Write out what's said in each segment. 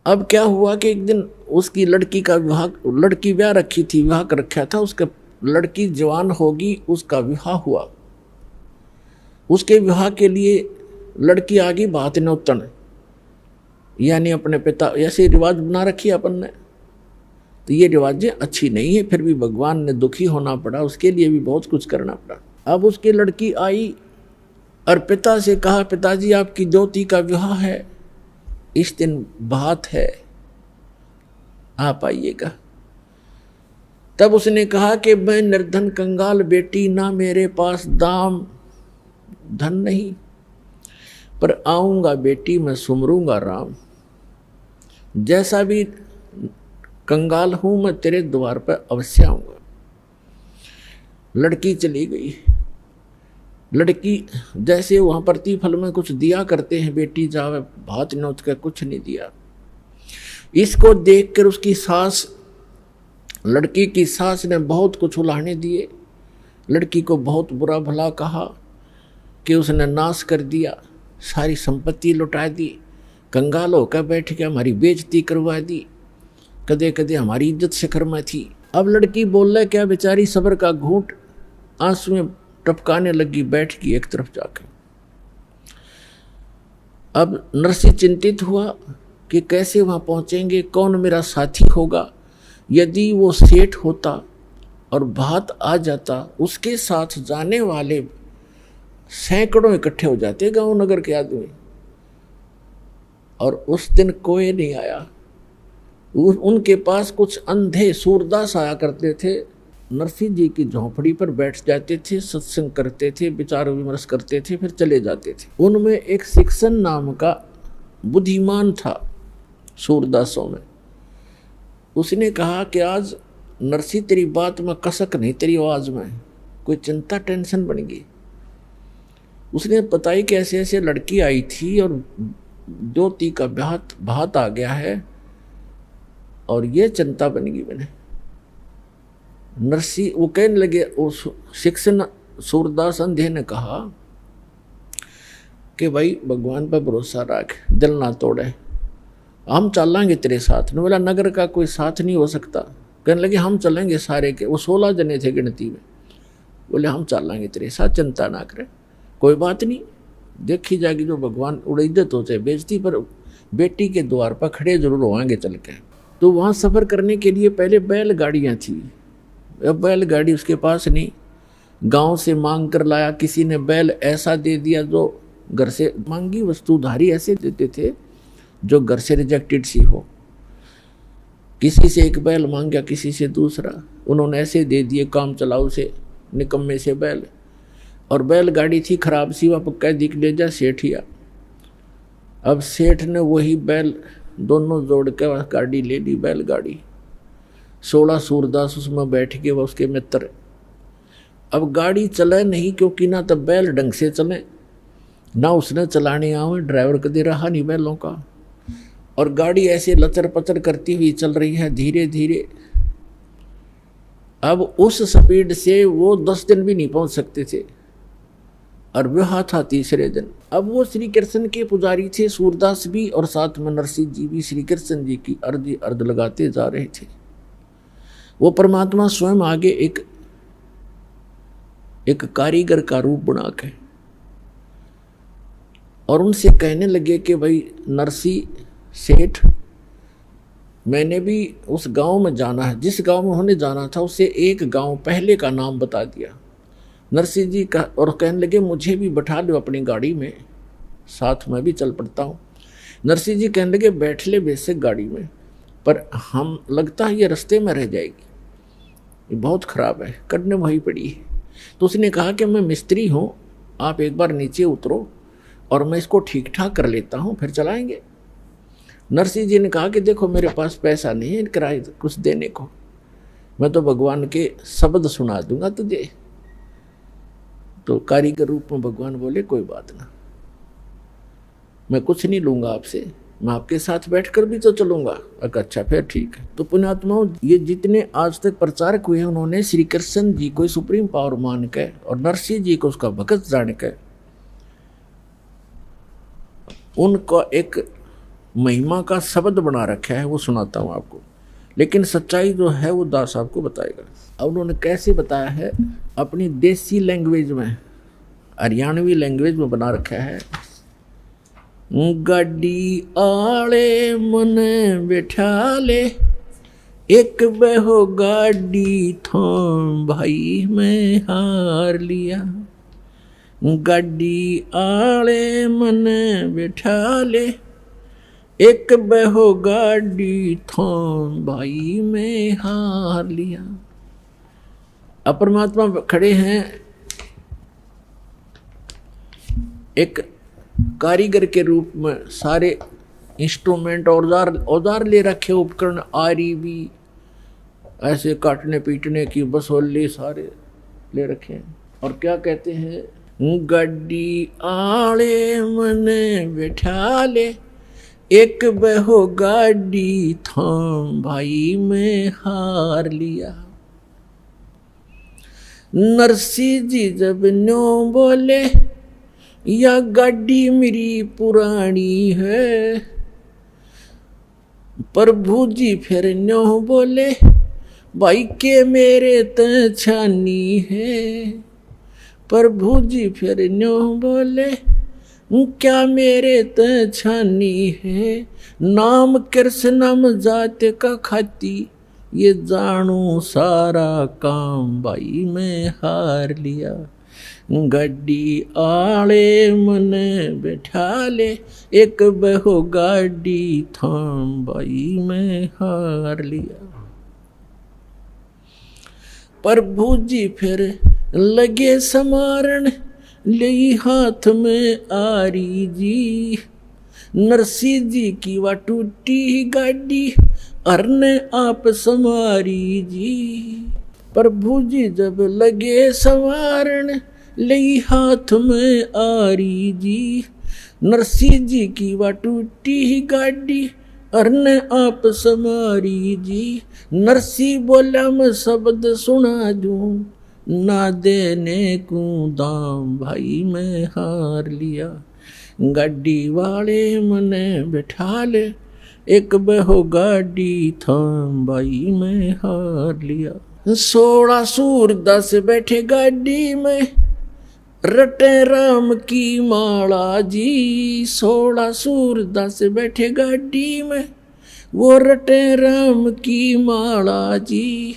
अब क्या हुआ कि एक दिन उसकी लड़की का विवाह, लड़की ब्याह रखी थी, विवाह कर रखा था, उसका लड़की जवान होगी, उसका विवाह हुआ। उसके विवाह के लिए लड़की आ गई बात नौतन, यानी अपने पिता, ऐसे रिवाज बना रखी अपन ने, तो ये रिवाजें अच्छी नहीं है, फिर भी भगवान ने दुखी होना पड़ा, उसके लिए भी बहुत कुछ करना पड़ा। अब उसकी लड़की आई और पिता से कहा, पिताजी आपकी ज्योति का विवाह है, इस दिन बात है, आप आइएगा। तब उसने कहा कि मैं निर्धन कंगाल बेटी, ना मेरे पास दाम धन नहीं, पर आऊंगा बेटी मैं सुमरूंगा राम। जैसा भी कंगाल हूं मैं तेरे द्वार पर अवश्य आऊंगा। लड़की चली गई। लड़की जैसे वहां प्रतिफल में कुछ दिया करते हैं, बेटी जावे भात नोच कर, कुछ नहीं दिया। इसको देखकर उसकी सास, लड़की की सास ने बहुत कुछ उलाहने दिए, लड़की को बहुत बुरा भला कहा कि उसने नाश कर दिया, सारी संपत्ति लुटा दी, कंगाल होकर बैठ के हमारी बेइज्जती करवा दी, कदे कदे हमारी इज्जत शिखर में थी। अब लड़की बोल रहा क्या, बेचारी सब्र का घूंट आंसू में टपकाने लगी, बैठ गई एक तरफ जाकर। अब नरसी चिंतित हुआ कि कैसे वहां पहुंचेंगे, कौन मेरा साथी होगा। यदि वो सेठ होता और भात आ जाता, उसके साथ जाने वाले सैकड़ों इकट्ठे हो जाते गांव नगर के आदमी, और उस दिन कोई नहीं आया। उनके पास कुछ अंधे सूरदास आया करते थे, नरसिंह जी की झोंपड़ी पर बैठ जाते थे, सत्संग करते थे, विचार विमर्श करते थे, फिर चले जाते थे। उनमें एक शिक्षण नाम का बुद्धिमान था सूरदासों में। उसने कहा कि आज नरसिंह तेरी बात में कसक नहीं, तेरी आवाज में कोई चिंता टेंशन बन गई। उसने बताई कि ऐसे ऐसे लड़की आई थी और ज्योति का भात आ गया है और ये चिंता बन गई मैंने। नरसी वो कहने लगे, उस शिक्षण सूरदास अंधे ने कहा कि भाई भगवान पर भरोसा रख, दिल ना तोड़े, हम चलेंगे तेरे साथ। ने बोला नगर का कोई साथ नहीं हो सकता। कहने लगे हम चलेंगे सारे के, वो 16 जने थे गिनती में। बोले हम चलेंगे तेरे साथ, चिंता ना करे, कोई बात नहीं, देखी जाएगी जो भगवान उड़ैदत हो चाहे बेइज्जती, पर बेटी के द्वार पर खड़े जरूर होंगे चल के। तो वहाँ सफ़र करने के लिए पहले बैलगाड़ियाँ थी, अब बैलगाड़ी उसके पास नहीं, गांव से मांग कर लाया। किसी ने बैल ऐसा दे दिया जो घर से मांगी वस्तुधारी ऐसे देते थे जो घर से रिजेक्टेड सी हो। किसी से एक बैल मांग गया, किसी से दूसरा, उन्होंने ऐसे दे दिए काम चलाऊ से, निकम्मे से बैल। और बैलगाड़ी थी खराब सी, वह पक्का दिख ले जा सेठिया। अब सेठ ने वही बैल दोनों जोड़ के गाड़ी ले ली, बैलगाड़ी। 16 सूरदास उसमें बैठ के, वह उसके मित्र। अब गाड़ी चले नहीं, क्योंकि ना तो बैल ढंग से चले, ना उसने चलाने आवे, ड्राइवर कदे रहा नहीं बैलों का, और गाड़ी ऐसे लचर पचर करती हुई चल रही है धीरे धीरे। अब उस स्पीड से वो 10 दिन भी नहीं पहुंच सकते थे, और विवाह था तीसरे दिन। अब वो श्री कृष्ण के पुजारी थे, सूरदास भी, और साथ में नरसिंह जी भी श्री कृष्ण जी की अर्ध लगाते जा रहे थे। वो परमात्मा स्वयं आगे एक कारीगर का रूप बना के और उनसे कहने लगे कि भाई नरसिंह सेठ, मैंने भी उस गांव में जाना है, जिस गांव में उन्होंने जाना था उससे एक गांव पहले का नाम बता दिया नरसिंह जी का, और कहने लगे मुझे भी बैठा लो अपनी गाड़ी में, साथ में भी चल पड़ता हूँ। नरसिंह जी कहने लगे बैठ ले बेशक गाड़ी में, पर हम लगता है ये रास्ते में रह जाएगी, ये बहुत ख़राब है, करने वही पड़ी है। तो उसने कहा कि मैं मिस्त्री हूँ, आप एक बार नीचे उतरो और मैं इसको ठीक ठाक कर लेता हूँ, फिर चलाएंगे। नरसिंह जी ने कहा कि देखो मेरे पास पैसा नहीं है किराए कुछ देने को, मैं तो भगवान के शब्द सुना दूंगा तुझे। तो कारीगर रूप में भगवान बोले कोई बात ना, मैं कुछ नहीं लूंगा आपसे, मैं आपके साथ बैठकर भी तो चलूंगा। अच्छा फिर ठीक है। तो पुण्यात्माओं, ये जितने आज तक प्रचारक हुए हैं उन्होंने श्री कृष्ण जी को सुप्रीम पावर मान के और नरसिंह जी को उसका भगत जान के उनका एक महिमा का शब्द बना रखा है, वो सुनाता हूँ आपको। लेकिन सच्चाई जो है वो दास आपको बताएगा। अब उन्होंने कैसे बताया है, अपनी देसी लैंग्वेज में, हरियाणवी लैंग्वेज में बना रखा है। गाड़ी आले मन बैठा ले, एक बहो गाड़ी थाम भाई मैं हार लिया। गाड़ी आले मन बैठा ले, एक बहो गाड़ी थाम भाई मैं हार लिया। अब परमात्मा खड़े हैं एक कारीगर के रूप में, सारे इंस्ट्रूमेंट औजार ले रखे, उपकरण आरी भी, ऐसे काटने पीटने की बसोली सारे ले रखे हैं। और क्या कहते हैं, गाड़ी आले मने बैठा ले, एक बहो गाड़ी थाम भाई मैं हार लिया। नरसी जी जब न्यों बोले, या गाड़ी मेरी पुरानी है, प्रभु जी फिर न्यों बोले, भाई के मेरे त छानी है। प्रभु जी फिर न्यों बोले, क्या मेरे त छानी है। नाम कृष्णम जात का खाती, ये जानू सारा काम भाई मैं हार लिया। गाड़ी आले मन बैठा ले, एक बहो गाड़ी थाम भाई मैं हार लिया। प्रभु जी फिर लगे समारण, ले हाथ में आरी जी। नरसी जी की वा टूटी गाड़ी, अरने आप समारी जी। प्रभु जी जब लगे संवारण, ले हाथ में आरी जी। नरसी जी की वा टूटी गाड़ी, अरने आप समारी जी। नरसी बोला मैं शब्द सुना दूं, ना देने को दाम भाई मैं हार लिया। गाड़ी वाले मने बैठा ले, एक बहो गाड़ी थाम भाई मैं हार लिया। 16 सूरदास बैठे गाड़ी में, रटे राम की माला जी। 16 सूरदास बैठे गाड़ी में, वो रटे राम की माला जी।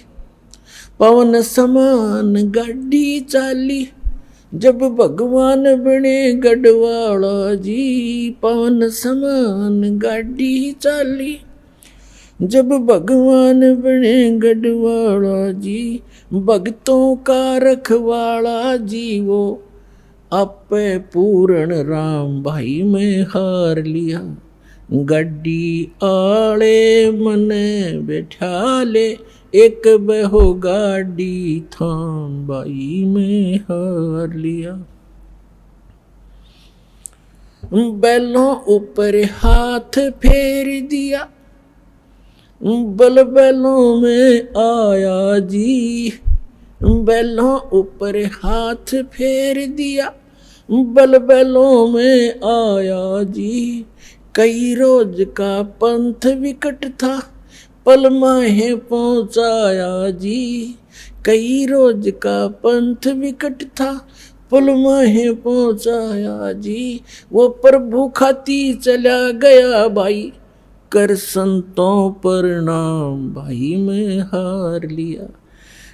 पवन समान गाड़ी चाली, जब भगवान बने गढ़वाला जी। पवन समान गाड़ी चाली, जब भगवान बने गढ़वाला जी। भक्तों का रखवाला जी, वो आपे पूर्ण राम भाई मैं हार लिया। गाड़ी आले मने बैठा ले, एक बहो गाड़ी थाम भाई मैं हार लिया। बैलों ऊपर हाथ फेर दिया, बल बैलों में आया जी। बैलों ऊपर हाथ फेर दिया, बल बैलों में आया जी। कई रोज का पंथ विकट था, पल माहे पहुंचाया जी। कई रोज का पंथ विकट था, पल माहे पहुंचाया जी। वो प्रभु खाती चला गया भाई, कर संतों प्रणाम भाई मैं हार लिया।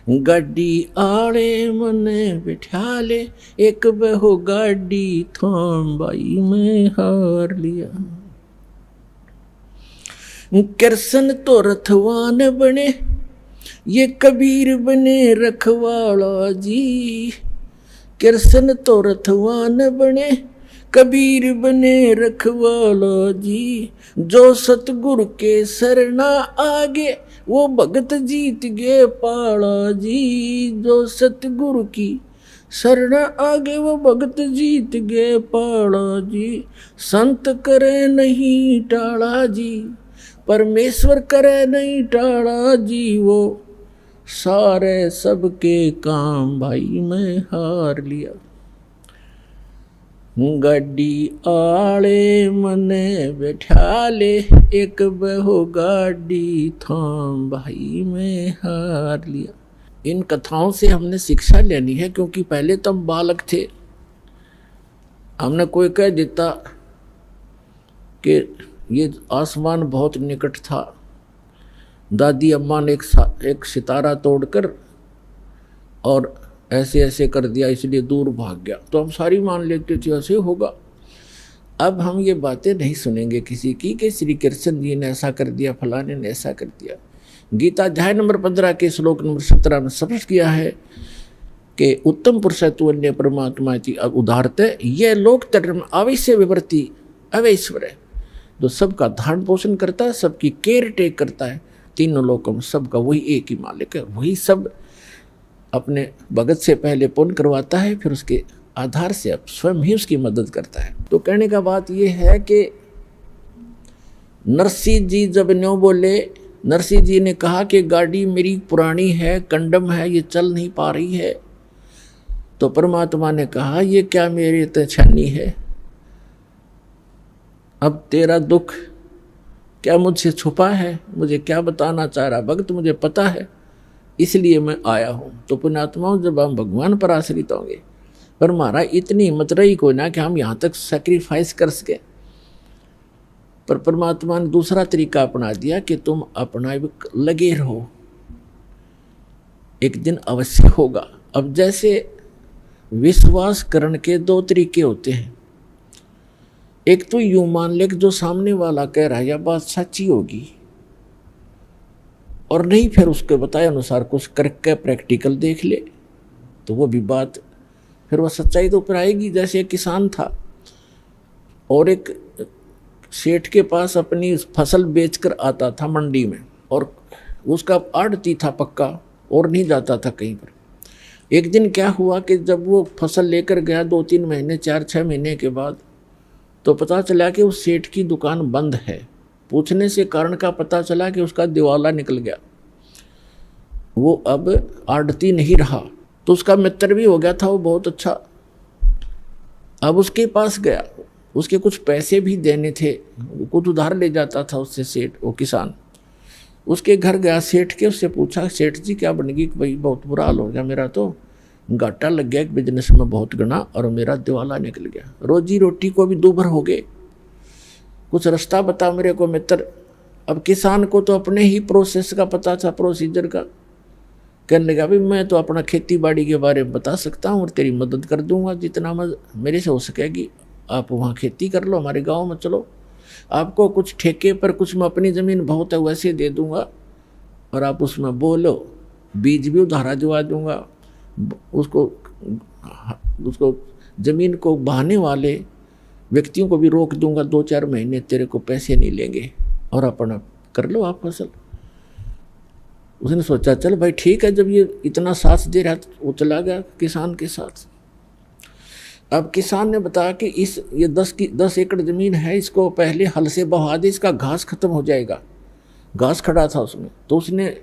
गाड़ी आड़े मने बिठा ले, एक बहो गाड़ी थाम भाई मैं हार लिया। कृष्ण तो रथवान बने, ये कबीर बने रखवाला जी। कृष्ण तो रथवान बने, कबीर बने रखवाला जी। जो सतगुरु के शरणा आगे, वो भगत जीत गए पाला जी। जो सतगुरु की शरण आगे, वो भगत जीत गए पाला जी। संत करे नहीं टाला जी, परमेश्वर करे नहीं टाला जी। वो सारे सबके काम भाई मैं हार लिया। गाड़ी आले मने बैठा ले, एक बहु गाड़ी थाम भाई में हार लिया। इन कथाओं से हमने शिक्षा लेनी है, क्योंकि पहले तो हम बालक थे। हमने कोई कह देता कि ये आसमान बहुत निकट था, दादी अम्मा ने एक सितारा तोड़कर और ऐसे ऐसे कर दिया इसलिए दूर भाग गया, तो हम सारी मान लेते थे ऐसे होगा। अब हम ये बातें नहीं सुनेंगे किसी की कि श्री कृष्ण जी ने ऐसा कर दिया, फलाने ने ऐसा कर दिया। गीता अध्याय नंबर 15 के श्लोक नंबर 17 में स्पष्ट किया है कि उत्तम पुरुष तु अन्य परमात्मा की उदाहरते, यह लोक धर्म अवश्य विवर्ती अवैश्वर है, जो सबका धारण पोषण करता है, सबकी केयर टेक करता है, तीनों लोकों में सबका वही एक ही मालिक है। वही सब अपने भगत से पहले पुण्य करवाता है, फिर उसके आधार से अब स्वयं ही उसकी मदद करता है। तो कहने का बात यह है कि नरसिंह जी जब न्यों बोले, नरसिंह जी ने कहा कि गाड़ी मेरी पुरानी है, कंडम है, ये चल नहीं पा रही है, तो परमात्मा ने कहा ये क्या मेरी तछन्नी है, अब तेरा दुख क्या मुझसे छुपा है, मुझे क्या बताना चाह रहा भक्त मुझे पता है, इसलिए मैं आया हूँ। तो पुण्यात्माओं, जब हम भगवान पर आश्रित होंगे, पर हमारा इतनी हिम्मत रही कोई ना कि हम यहाँ तक सेक्रीफाइस कर सके, पर परमात्मा ने दूसरा तरीका अपना दिया कि तुम अपना लगे रहो, एक दिन अवश्य होगा। अब जैसे विश्वास करने के दो तरीके होते हैं, एक तो यूं मान ले कि जो सामने वाला कह रहा है यह बात सच्ची होगी, और नहीं फिर उसके बताए अनुसार कुछ करके प्रैक्टिकल देख ले, तो वो भी बात फिर वह सच्चाई तो ऊपर आएगी। जैसे एक किसान था और एक सेठ के पास अपनी फसल बेचकर आता था मंडी में, और उसका आड़ती था पक्का और नहीं जाता था कहीं पर। एक दिन क्या हुआ कि जब वो फसल लेकर गया 2-3 महीने 4-6 महीने के बाद, तो पता चला कि उस सेठ की दुकान बंद है। पूछने से कारण का पता चला कि उसका दिवाला निकल गया, वो अब आड़ती नहीं रहा, तो उसका मित्र भी हो गया था वो बहुत अच्छा। अब उसके पास गया, उसके कुछ पैसे भी देने थे, कुछ उधार ले जाता था उससे सेठ, वो किसान। उसके घर गया सेठ के, उससे पूछा सेठ जी क्या बनेगी, कि भाई बहुत बुरा हाल हो गया, मेरा तो घाटा लग गया एक बिजनेस में बहुत गना, और मेरा दिवाला निकल गया, रोजी रोटी को भी दूभर हो गए, कुछ रास्ता बता मेरे को मित्र। अब किसान को तो अपने ही प्रोसेस का पता था, प्रोसीजर का। कहने लगा भी मैं तो अपना खेती बाड़ी के बारे में बता सकता हूँ और तेरी मदद कर दूंगा जितना मेरे से हो सकेगी, आप वहाँ खेती कर लो, हमारे गाँव में चलो, आपको कुछ ठेके पर, कुछ मैं अपनी ज़मीन बहुत है वैसे दे दूंगा, और आप उसमें बोलो, बीज भी उधारा दिवा दूंगा, उसको ज़मीन को बहाने वाले व्यक्तियों को भी रोक दूंगा, 2-4 महीने तेरे को पैसे नहीं लेंगे, और अपना कर लो आप फसल। उसने सोचा चल भाई ठीक है, जब ये इतना साथ दे रहा तो वो चला गया किसान के साथ। अब किसान ने बताया कि ये 10 एकड़ ज़मीन है, इसको पहले हल से बहा दे, इसका घास खत्म हो जाएगा। घास खड़ा था उसमें, तो उसने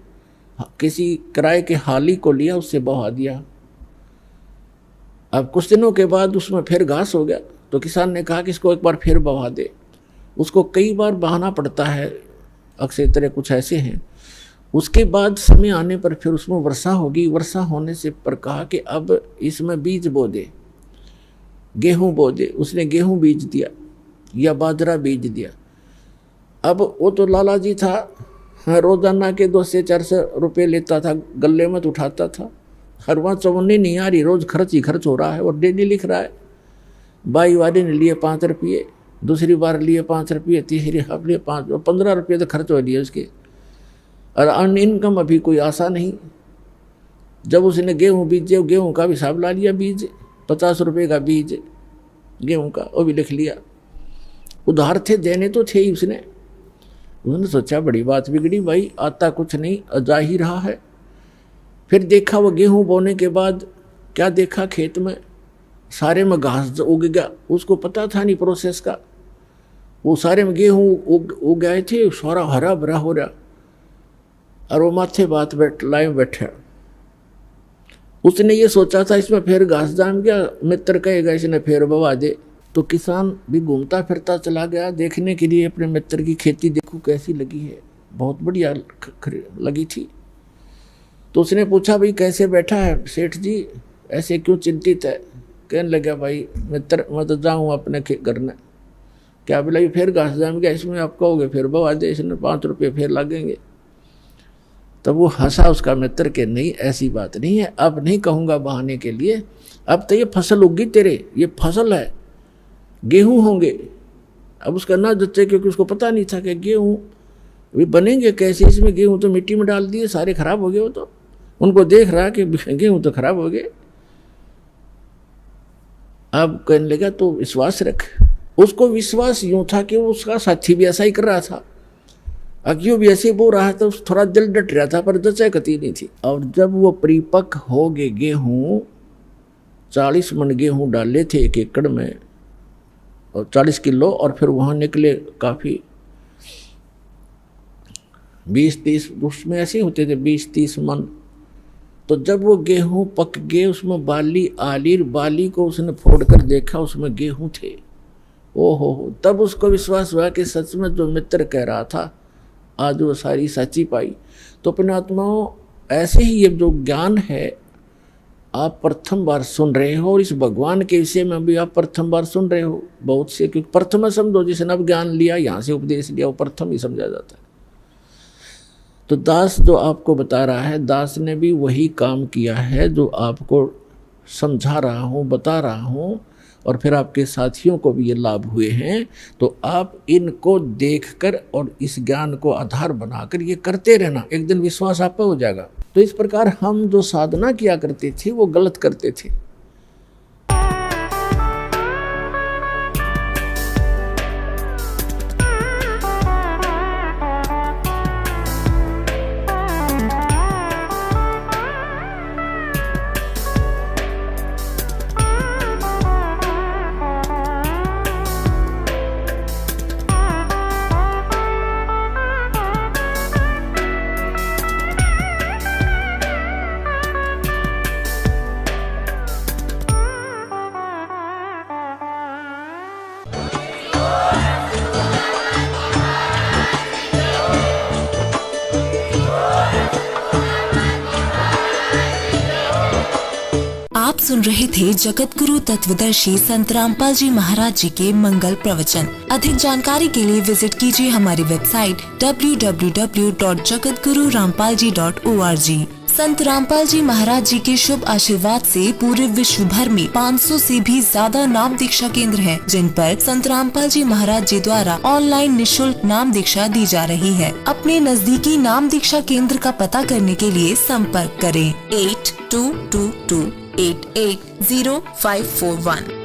किसी किराए के हाली को लिया, उससे बहा दिया। अब कुछ दिनों के बाद उसमें फिर घास हो गया, तो किसान ने कहा कि इसको एक बार फिर बहा दे। उसको कई बार बहाना पड़ता है, अक्सर तरह कुछ ऐसे हैं। उसके बाद समय आने पर फिर उसमें वर्षा होगी, वर्षा होने से पर कहा कि अब इसमें बीज बो दे, गेहूं बो दे। उसने गेहूं बीज दिया या बाजरा बीज दिया। अब वो तो लाला जी था, रोजाना के 200 से 400 रुपये लेता था, गले में तो उठाता था, हर वहाँ चवन्नी नहीं आ रही, रोज़ खर्च ही खर्च हो रहा है, और डेली लिख रहा है। बाई वाले ने लिए 5 रुपये, दूसरी बार लिए 5 रुपये, तीसरी बार लिए 5, 15 रुपये तो खर्च हो लिए उसके, और अन इनकम अभी कोई आशा नहीं। जब उसने गेहूँ बीजे, गेहूँ का भी हिसाब ला लिया, बीज 50 रुपये का बीज गेहूँ का, वो भी लिख लिया। उधार थे, देने तो थे ही उसने सोचा बड़ी बात बिगड़ी भाई, आता कुछ नहीं, जा ही रहा है। फिर देखा वो गेहूँ बोने के बाद क्या देखा, खेत में सारे में घास उग गया। उसको पता था नहीं प्रोसेस का, वो सारे में गेहूँ उग गए थे, सारा हरा भरा हो रहा, और वो माथे बात लाए बैठा। उसने ये सोचा था इसमें फिर घास जाम गया, मित्र कहेगा इसने फिर बवा दे, तो किसान भी घूमता फिरता चला गया देखने के लिए अपने मित्र की खेती, देखो कैसी लगी है, बहुत बढ़िया लगी थी। तो उसने पूछा भाई कैसे बैठा है सेठ जी, ऐसे क्यों चिंतित है? कहने लगा भाई मित्र मैं तो जाऊँ अपने घर में। क्या बोला फिर घास जाम गया, इसमें आप कहोगे फिर बवा दे, इसमें 5 रुपये फिर लगेंगे। तब वो हंसा उसका मित्र के नहीं ऐसी बात नहीं है, अब नहीं कहूँगा बहाने के लिए, अब तो ये फसल उगी तेरे, ये फसल है, गेहूं होंगे। अब उसका ना जच्चे क्योंकि उसको पता नहीं था कि गेहूं भी बनेंगे कैसे, इसमें गेहूं तो मिट्टी में डाल दिए सारे खराब हो गए। वो तो उनको देख रहा कि गेहूं तो खराब हो गए। अब कहने लगा तो विश्वास रख। उसको विश्वास यूं था कि उसका साथी भी ऐसा ही कर रहा था, अज्ञो भी ऐसे बोल रहा था, थोड़ा दिल डट रहा था पर जच्चा कती नहीं थी। और जब वो परिपक्व हो गए गेहूं, 40 मन गेहूं डाले थे 1 एकड़ में और 40 किलो, और फिर वहाँ निकले काफ़ी 20-30, उसमें ऐसे होते थे 20-30 मन। तो जब वो गेहूं पक गए उसमें बाली आली, बाली को उसने फोड़ कर देखा उसमें गेहूं थे। ओहो, तब उसको विश्वास हुआ कि सच में जो मित्र कह रहा था आज वो सारी सच्ची पाई। तो अपने आत्माओं ऐसे ही ये जो ज्ञान है आप प्रथम बार सुन रहे हो, और इस भगवान के विषय में भी आप प्रथम बार सुन रहे हो बहुत से, क्योंकि प्रथम समझो जिसने अब ज्ञान लिया यहाँ से उपदेश लिया वो प्रथम ही समझा जाता है। तो दास जो आपको बता रहा है, दास ने भी वही काम किया है जो आपको समझा रहा हूँ बता रहा हूँ, और फिर आपके साथियों को भी ये लाभ हुए हैं। तो आप इनको देखकर और इस ज्ञान को आधार बनाकर ये करते रहना, एक दिन विश्वास आप पे हो जाएगा। तो इस प्रकार हम जो साधना किया करते थे वो गलत करते थे। आप सुन रहे थे जगत गुरु तत्वदर्शी संत रामपाल जी महाराज जी के मंगल प्रवचन। अधिक जानकारी के लिए विजिट कीजिए हमारी वेबसाइट www.jagatgururampalji.org। संत रामपाल जी महाराज जी के शुभ आशीर्वाद से पूरे विश्व भर में 500 से भी ज्यादा नाम दीक्षा केंद्र हैं, जिन पर संत रामपाल जी महाराज जी द्वारा ऑनलाइन निशुल्क नाम दीक्षा दी जा रही है। अपने नजदीकी नाम दीक्षा केंद्र का पता करने के लिए संपर्क करें 8222880541।